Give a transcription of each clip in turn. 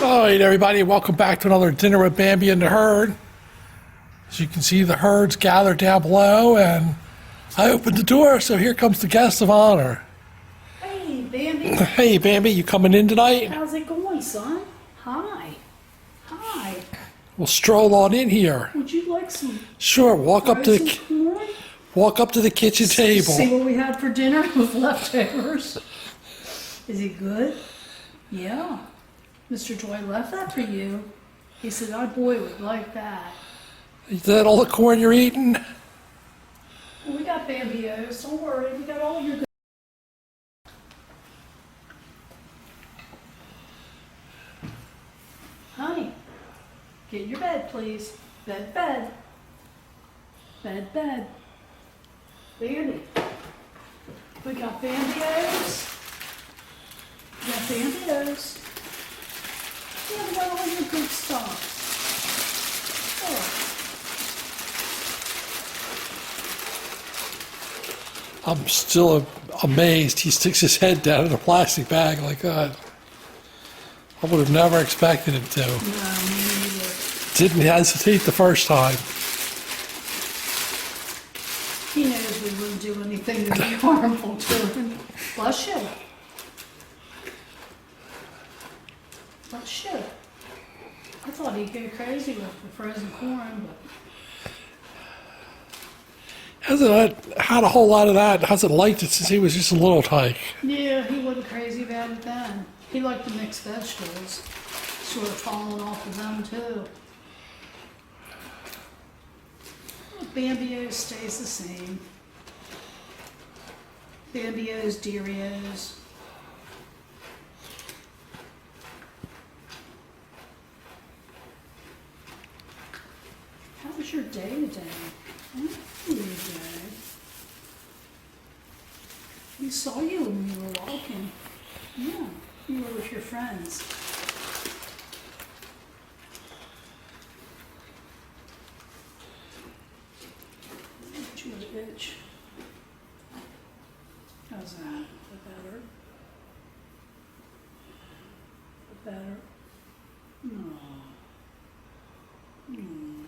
All right, everybody, welcome back to another dinner with Bambi and the herd. As you can see, the herd's gathered down below, and I opened the door, so here comes the guest of honor. Hey, Bambi. Hey, Bambi, you coming in tonight? How's it going, son? Hi. Hi. We'll stroll on in here. Would you like some Sure, walk up to corn? the kitchen table. See what we had for dinner with leftovers. Is it good? Yeah. Mr. Joy left that for you. He said, our boy would like that. Is that all the corn you're eating? Well, we got Bambios. Don't worry. We got all your good. Honey, get in your bed, please. Bed, bed. Bed, bed. Bambi. We got Bambios. We got Bambios. Yeah, we got all your good stuff. Oh. I'm still amazed. He sticks his head down in a plastic bag like that. I would have never expected him to. No, me neither. Didn't hesitate the first time. He knows we wouldn't do anything to be harmful to him. Bless you. Bless you. I thought he'd go crazy with the frozen corn, but Hasn't had a whole lot of that. Hasn't liked it since he was just a little tyke. yeah, he wasn't crazy about it then. He liked the mixed vegetables, sort of falling off of them too. Bambio stays the same. Bambios, Deerios. How was your day today? We saw you when you were walking. Yeah, you were with your friends. Get you an itch. How's that? The better? The better? No. No.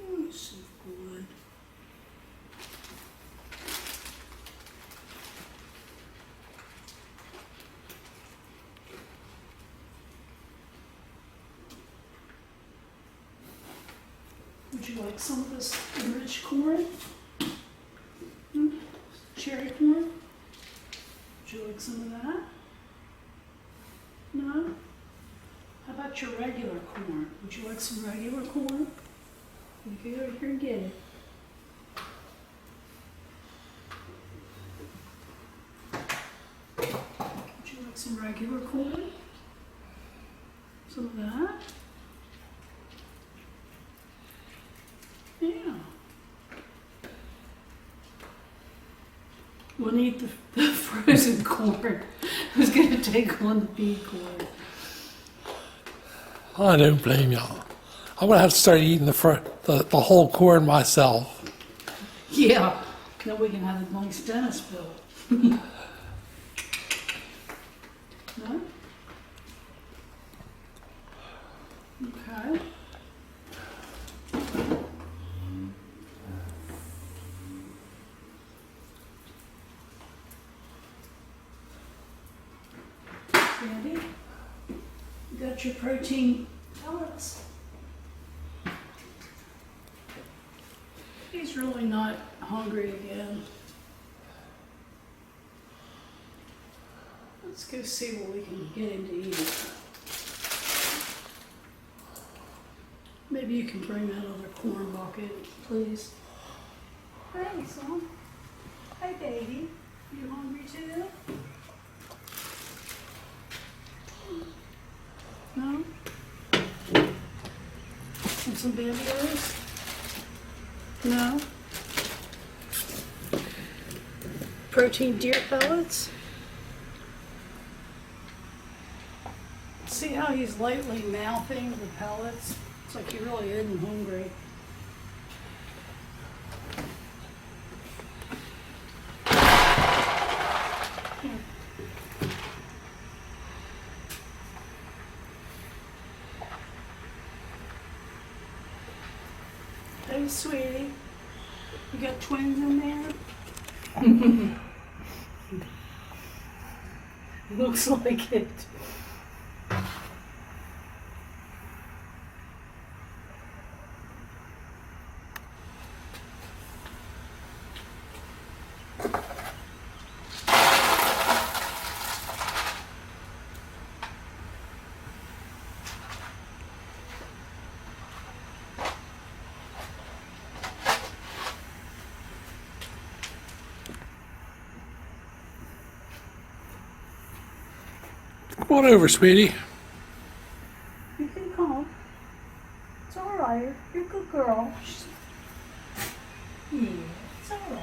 Oh, so good. Would you like some of this enriched corn? Cherry corn? Would you like some of that? No? How about your regular corn? Would you like some regular corn? You can go over here and get it. Would you like some regular corn? Some of that? Yeah. We'll need the frozen corn. Who's going to take on the bean corn? I don't blame y'all. I'm gonna have to start eating the whole corn myself. Yeah. Then we can have a nice Dennis bill. No? Okay. Sandy, you got your protein pellets. He's really not hungry again. Let's go see what we can get him to eat. Maybe you can bring that other corn bucket, please. Hey, son. Hey, baby. You hungry too? No? Want some Bambios? No? Protein deer pellets? See how he's lightly mouthing the pellets? It's like he really isn't hungry. boys, sweetie. You got twins in there? Looks like it. Come on over, sweetie. You can come. It's all right. You're a good girl. Yeah, it's all right.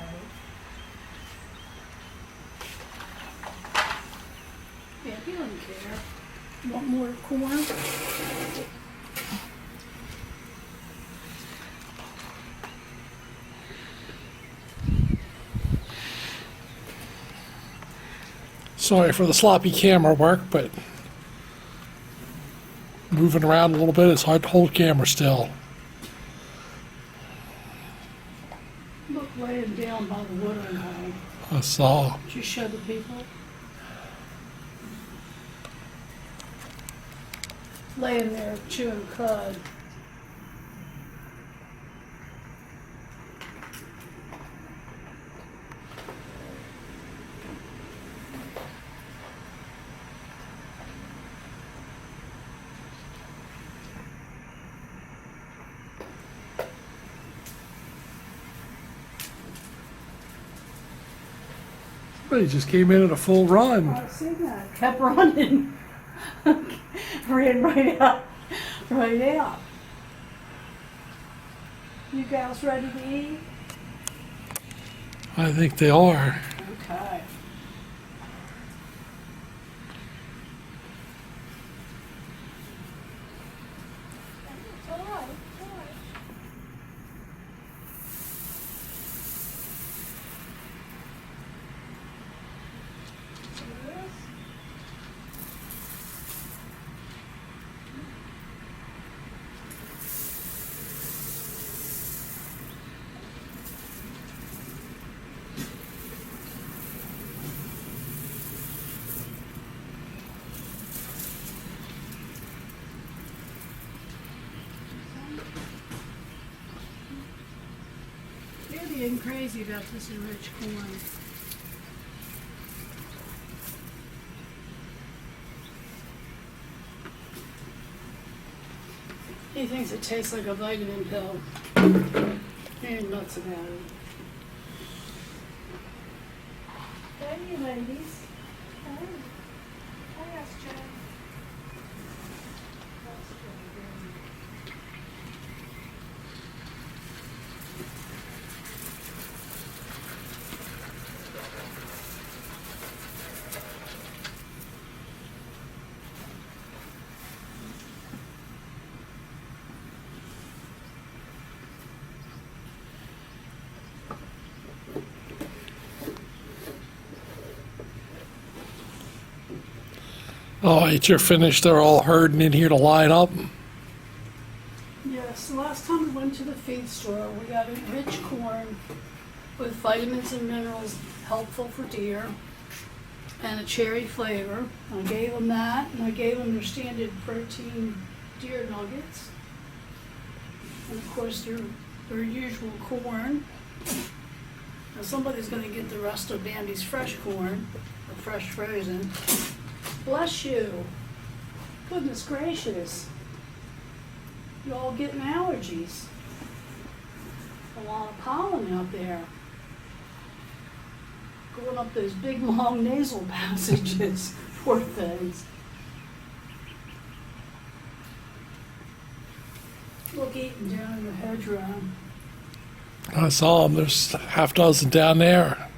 Yeah, he doesn't care. Want more corn? Sorry for the sloppy camera work, but moving around a little bit, it's hard to hold camera still. Look, laying down by the watering hole. I saw. Just show the people. Laying there chewing cud. He just came in at a full run. I see that. Kept running. Ran right out. Right out. You guys ready to eat? I think they are. Okay. It's all right. It's all right. You're being crazy about this enriched corn. He thinks it tastes like a vitamin pill. You're nuts about it. Hey, ladies. Hey. Hi, SJ. All right, you're finished. They're all herding in here to line up. Yes, the last time we went to the feed store, we got enriched corn with vitamins and minerals helpful for deer and a cherry flavor. I gave them that, and I gave them their standard protein deer nuggets. And of course, their usual corn. Now somebody's gonna get the rest of Bambi's fresh corn, or fresh frozen. Bless you. Goodness gracious. You all getting allergies. A lot of pollen out there. Going up those big long nasal passages. Poor things. Look, eating down in the hedgerow. I saw them. There's a half dozen down there.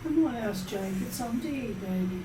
Good Come on, ask Jay, get something to eat, baby.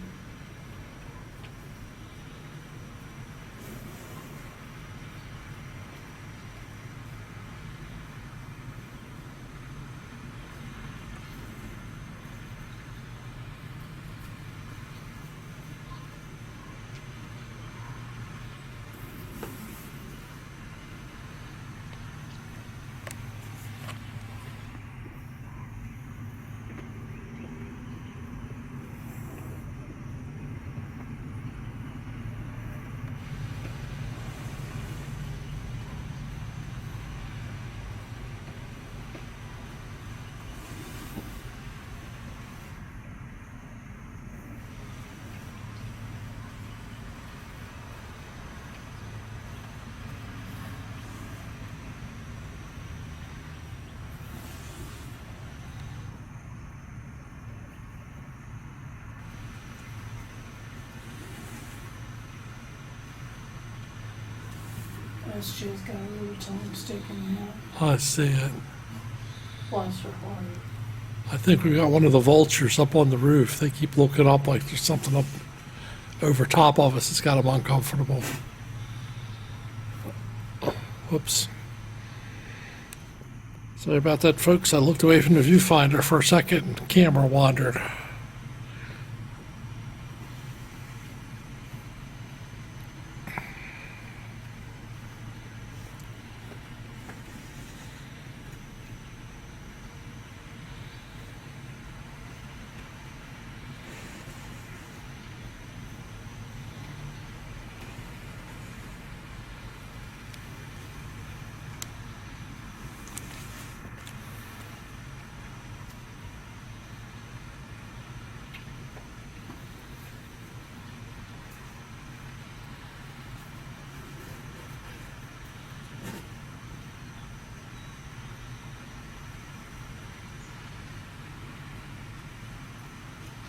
Jay's got a little tongue sticking out. I see it. Bless her heart. I think we got one of the vultures up on the roof. They keep looking up like there's something up over top of us. It's got them uncomfortable. Whoops. Sorry about that, folks. I looked away from the viewfinder for a second and the camera wandered.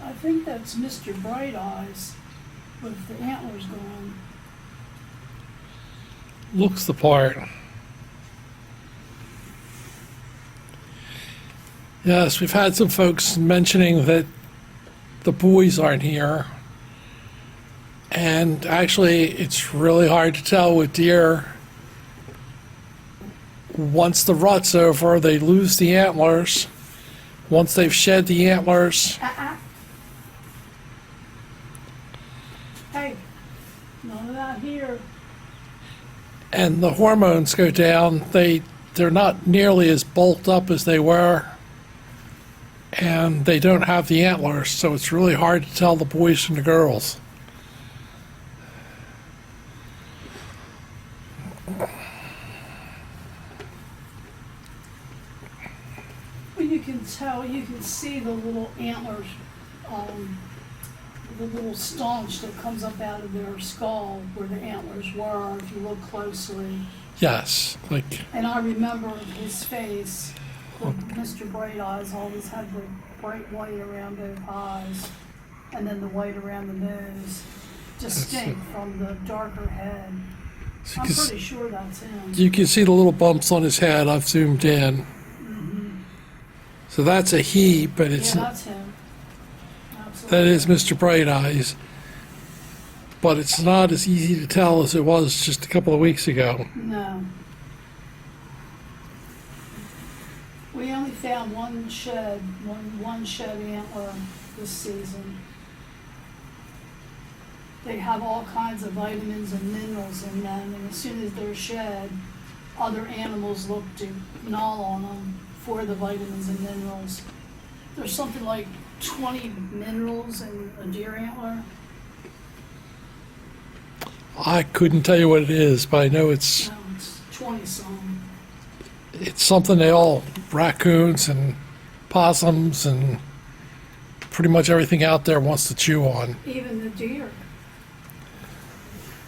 I think that's Mr. Bright Eyes with the antlers going. Looks the part. Yes, we've had some folks mentioning that the boys aren't here. And actually, it's really hard to tell with deer. Once the rut's over, they lose the antlers. Once they've shed the antlers, Hey, none of that here. and the hormones go down, they're not nearly as bulked up as they were. And they don't have the antlers, so it's really hard to tell the boys from the girls. Well, you can tell, you can see the little antlers, the little staunch that comes up out of their skull where the antlers were, if you look closely. Yes, like, And I remember his face, Mr. Bright Eyes always had the bright white around both eyes, and then the white around the nose, distinct from the darker head. so I'm you can, pretty sure that's him. you can see the little bumps on his head. I've zoomed in. So that's a he, but it's Yeah, that's him. Absolutely. that is Mr. Bright Eyes. But it's not as easy to tell as it was just a couple of weeks ago. No. We only found one shed antler this season. They have all kinds of vitamins and minerals in them, and as soon as they're shed, other animals look to gnaw on them for the vitamins and minerals. There's something like 20 minerals in a deer antler. I couldn't tell you what it is, but I know it's No, it's 20-some. something they all, raccoons and possums and pretty much everything out there wants to chew on. Even the deer.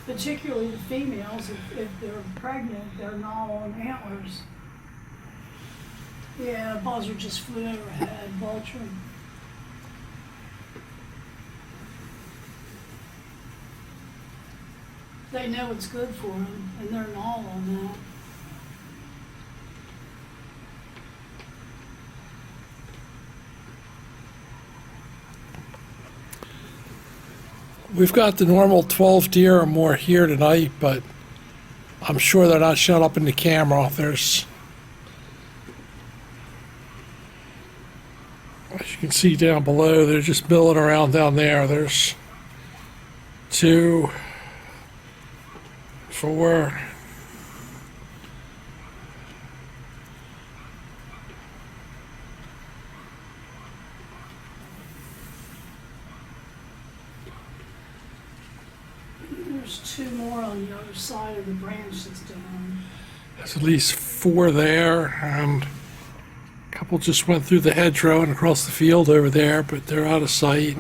Particularly the females, if they're pregnant, they're gnaw on antlers. Yeah, a buzzard just flew overhead, vulture. They know it's good for them, and they're gnaw on that. We've got the normal 12 deer or more here tonight, but I'm sure they're not showing up in the camera. There's, as you can see down below, they're just milling around down there. There's 2, 4. There's 2 more on the other side of the branch that's down. There's at least 4 there, and a couple just went through the hedgerow and across the field over there, but they're out of sight.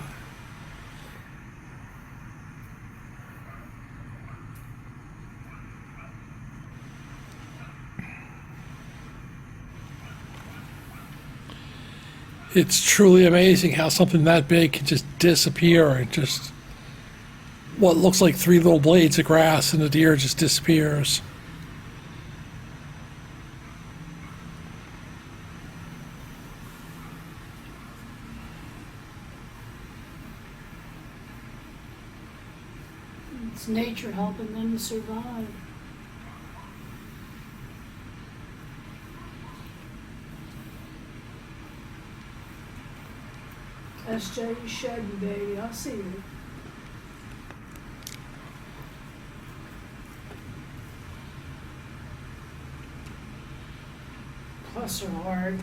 It's truly amazing how something that big can just disappear and just what looks like 3 little blades of grass, and the deer just disappears. It's nature helping them to survive. SJ, you showed me, baby. I see you. Plus are hard.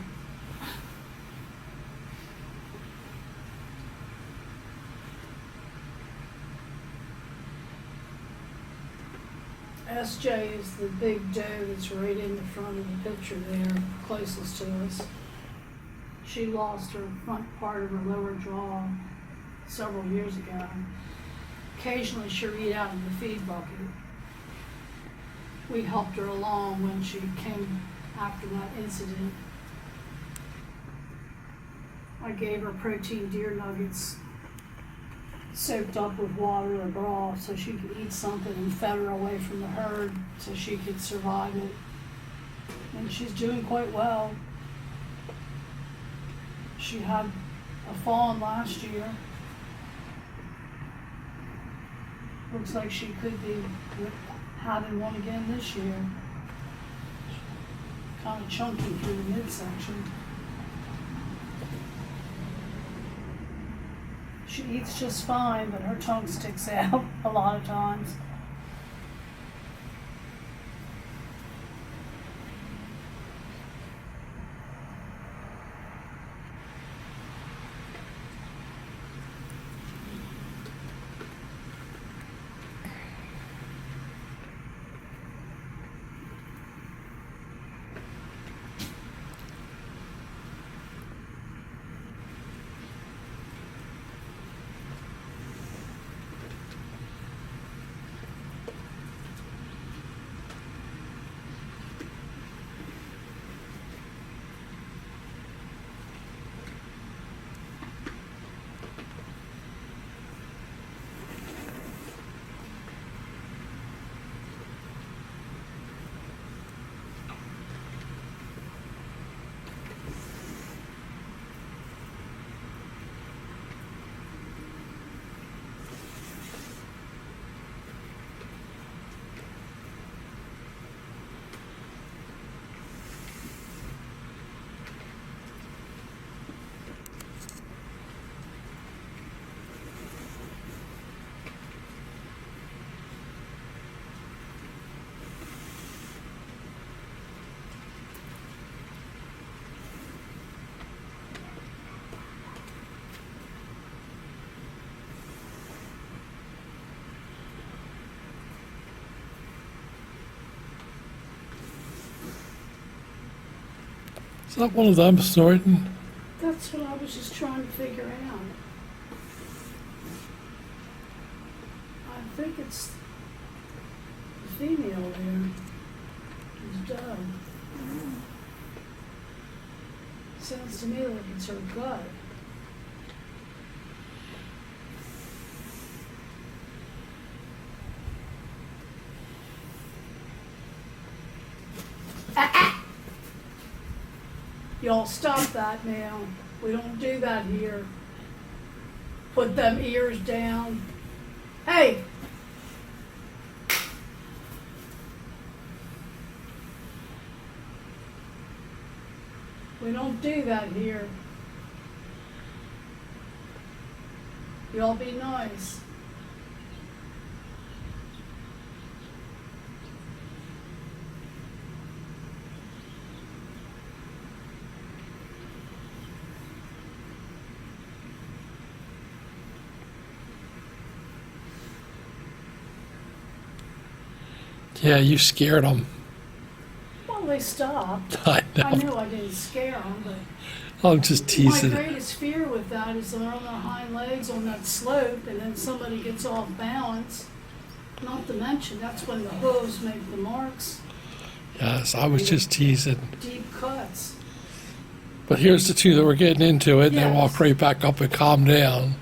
SJ is the big doe that's right in the front of the picture there, closest to us. She lost her front part of her lower jaw several years ago. Occasionally she'll eat out of the feed bucket. We helped her along when she came after that incident. I gave her protein deer nuggets soaked up with water or broth so she could eat something, and fed her away from the herd so she could survive it. And she's doing quite well. She had a fawn last year. Looks like she could be having one again this year. Kind of chunky through the midsection. She eats just fine, but her tongue sticks out a lot of times. Is that one of them snorting? That's what I was just trying to figure out. I think it's the female there. It's dove. Sounds to me like it's her gut. Y'all stop that now. We don't do that here. Put them ears down. Hey! We don't do that here. Y'all be nice. Yeah, you scared them. Well, they stopped. I I know. know I didn't scare them, but I'm just my teasing. greatest fear with that is they're on their hind legs on that slope and then somebody gets off balance. Not to mention, that's when the hooves make the marks, Yes, I was just teasing. deep cuts. But here's the two that were getting into it, and they Yes. walk right back up and calm down.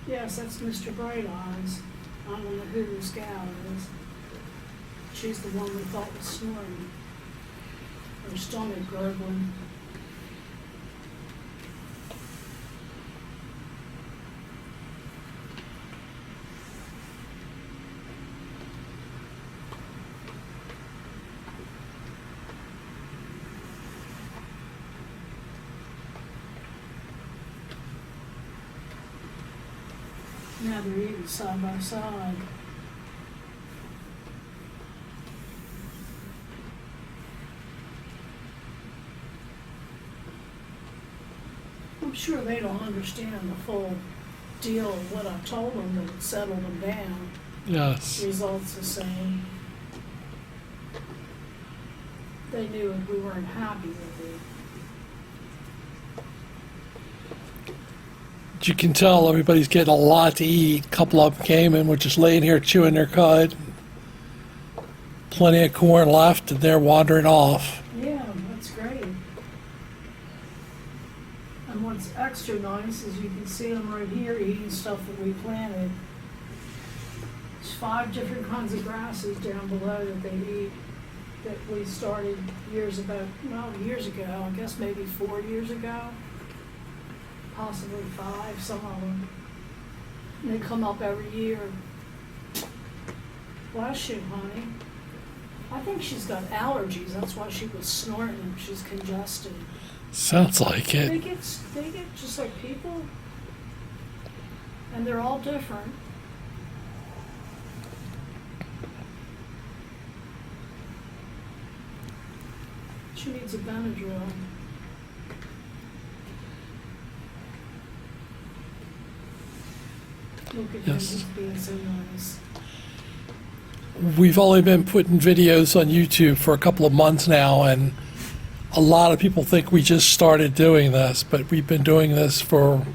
Yes, that's Mr. Bright Eyes. I don't know who this gal is. She's the one we thought was snoring. Her stomach gurgling. Now they're eating side by side. I'm sure they don't understand the full deal of what I told them, but it settled them down. Yes. Results the same. They knew if we weren't happy with it. You can tell everybody's getting a lot to eat. A couple of them came and were just laying here chewing their cud. Plenty of corn left, and they're wandering off. Yeah, that's great. And what's extra nice is you can see them right here eating stuff that we planted. There's 5 different kinds of grasses down below that they eat that we started years ago, I guess maybe 4 years ago. Possibly 5, some of them. And they come up every year. Bless you, honey. I think she's got allergies. That's why she was snorting. She's congested. Sounds like They it. get just like people, and they're all different. She needs a Benadryl. Look at him, Yes. he's being so nice. We've only been putting videos on YouTube for a couple of months now, and a lot of people think we just started doing this, but we've been doing this for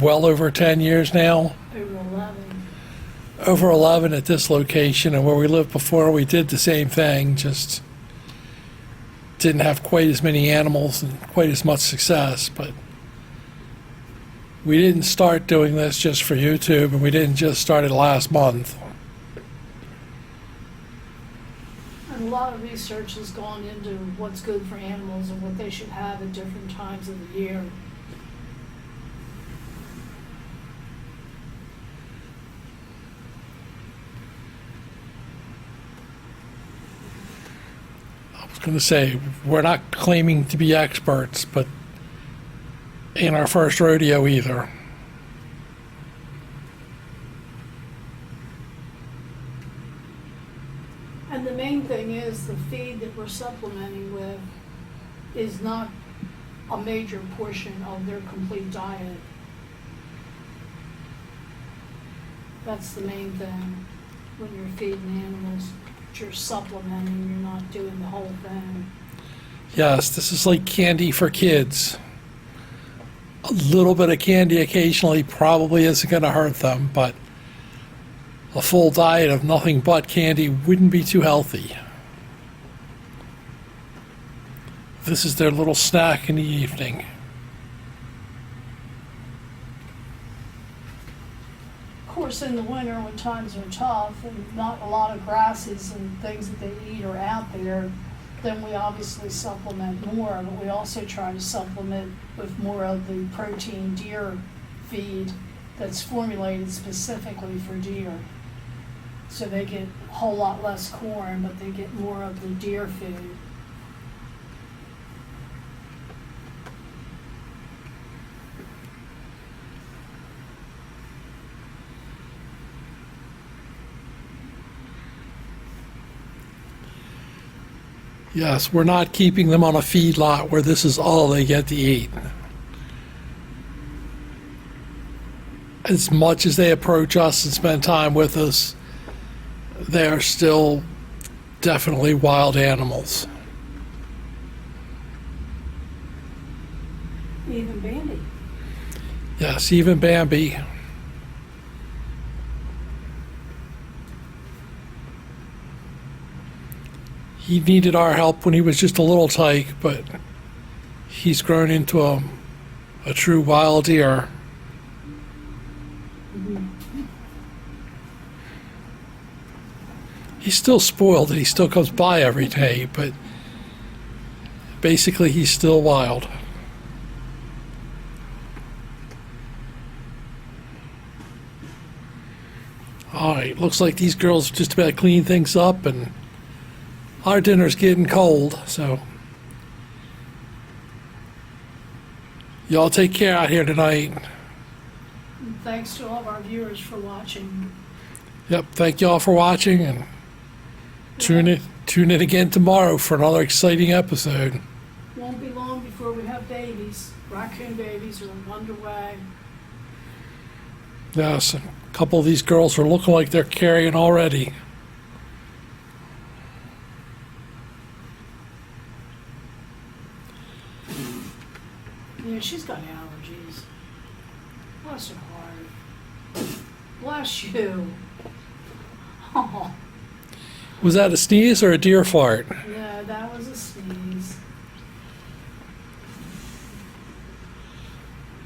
well over 10 years now. Over 11. Over 11 at this location, and where we lived before, we did the same thing, just didn't have quite as many animals and quite as much success. But we didn't start doing this just for YouTube, and we didn't just start it last month. And a lot of research has gone into what's good for animals and what they should have at different times of the year. I was going to say, we're not claiming to be experts, but in our first rodeo either. And the main thing is the feed that we're supplementing with is not a major portion of their complete diet. That's the main thing when you're feeding animals. You're supplementing, you're not doing the whole thing. Yes, this is like candy for kids. A little bit of candy occasionally probably isn't going to hurt them, but a full diet of nothing but candy wouldn't be too healthy. This is their little snack in the evening. Of course, in the winter when times are tough and not a lot of grasses and things that they eat are out there, then we obviously supplement more, but we also try to supplement with more of the protein deer feed that's formulated specifically for deer. So they get a whole lot less corn, but they get more of the deer food. Yes, we're not keeping them on a feed lot where this is all they get to eat. As much as they approach us and spend time with us, they are still definitely wild animals. Even Bambi. Yes, even Bambi. He needed our help when he was just a little tyke, but he's grown into a true wild deer. He's still spoiled and he still comes by every day, but basically he's still wild. All right, looks like these girls just about clean things up, and our dinner's getting cold, so y'all take care out here tonight. And thanks to all of our viewers for watching. Yep, thank y'all for watching, and tune in again tomorrow for another exciting episode. Won't be long before we have babies. Raccoon babies are underway. Yes, a couple of these girls are looking like they're carrying already. Yeah, she's got allergies. Bless her heart. Bless you. Oh, Was that a sneeze or a deer fart? no, that was a sneeze.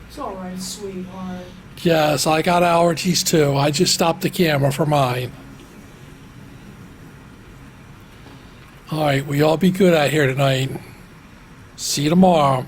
It's all right, sweetheart. Yes, I got allergies too. I just stopped the camera for mine. All right, we all be good out here tonight. See you tomorrow.